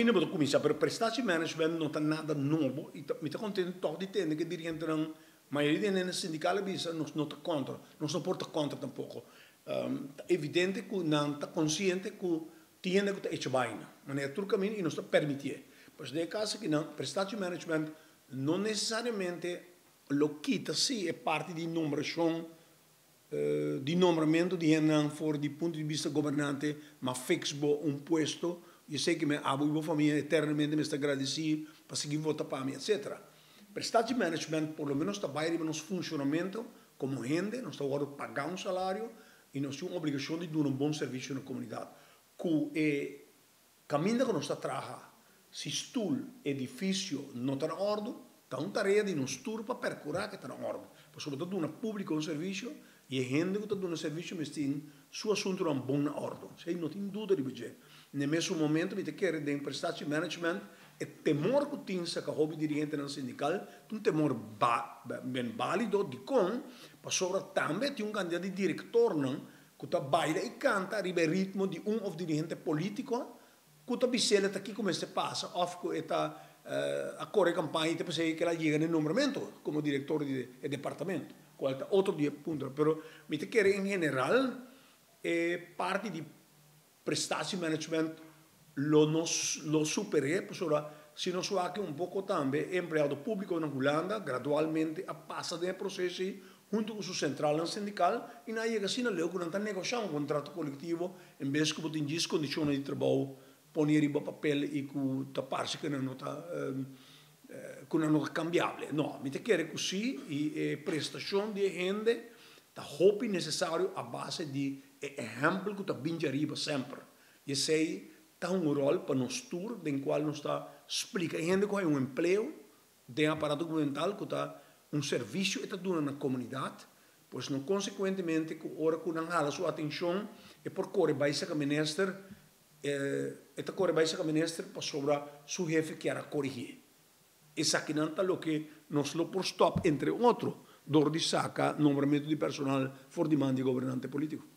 Io non comincia per prestatie management non è nada nuovo, mi sta contento di tenere che direndono maioria delle sindicali non sta contro, non sopporta contro tampoco. È evidente che non sta consciente che tiene che è bene, ma nel tuo cammino non sta permettendo. Per nel caso che non prestatie management non necessariamente lo quita, sì, è parte di numerazione di nomeamento di hen voor di punto di vista governante, ma fixbo un puesto, io sei che mi amo la famiglia eternamente, mi sta agradecido per seguire vota per me, eccetera. Prestatie management, por lo menos, sta bene con nostro funzionamento come gente, non sta guardando pagare un salario e non c'è un'obbligazione di dare un buon servizio alla comunità. Che è cammina con nostra traha, si stul edificio non sta in ordine, sta un tarea di non sturpa per curare che sta in ordine. Soprattutto una pubblica un servizio, e gente che sta dando un servizio mestin su assunto un buon ordine. Se non in duda di budget. Nel messo momento, mi chiede di prestatie management e temor che tinsa che hobby dirigente nel sindical, un temor ben valido di con, ma soprattutto di un candidato di direttore che sta baila e canta arriva il ritmo di un of dirigente politico che sta bisogna da chi come si passa, of che sta a corre campagna per che la llega nel nomeramento come direttore di dipartimento. Qualche altro punto, però mi chiede in generale parte di prestatie management lo supera, se non so anche un poco también empleado público en Holanda gradualmente passa dei processi junto con su centrale sindical e non llega sino a leo che non negoziare un contratto collettivo invece che in condizioni di lavoro ponere in papel e che tapparsi che non è cambiabile. No, mi chiede così e prestazioni di gente da hobby necessario a base di esempio che vince arriva sempre. E sei ha un ruolo per non tour nel quale non sta spiega gente che ha un impleo di un apparato governamental che ha un servizio e sta dando una comunità pues non consequentemente ora che non ha la sua attenzione e per correre baisa che minister e sta correre baisa che minister per sopra su jefe che era corrigere e sa che non lo che non lo por stop entre altro door di sacca nomeramento di personale for di mandi governante politico.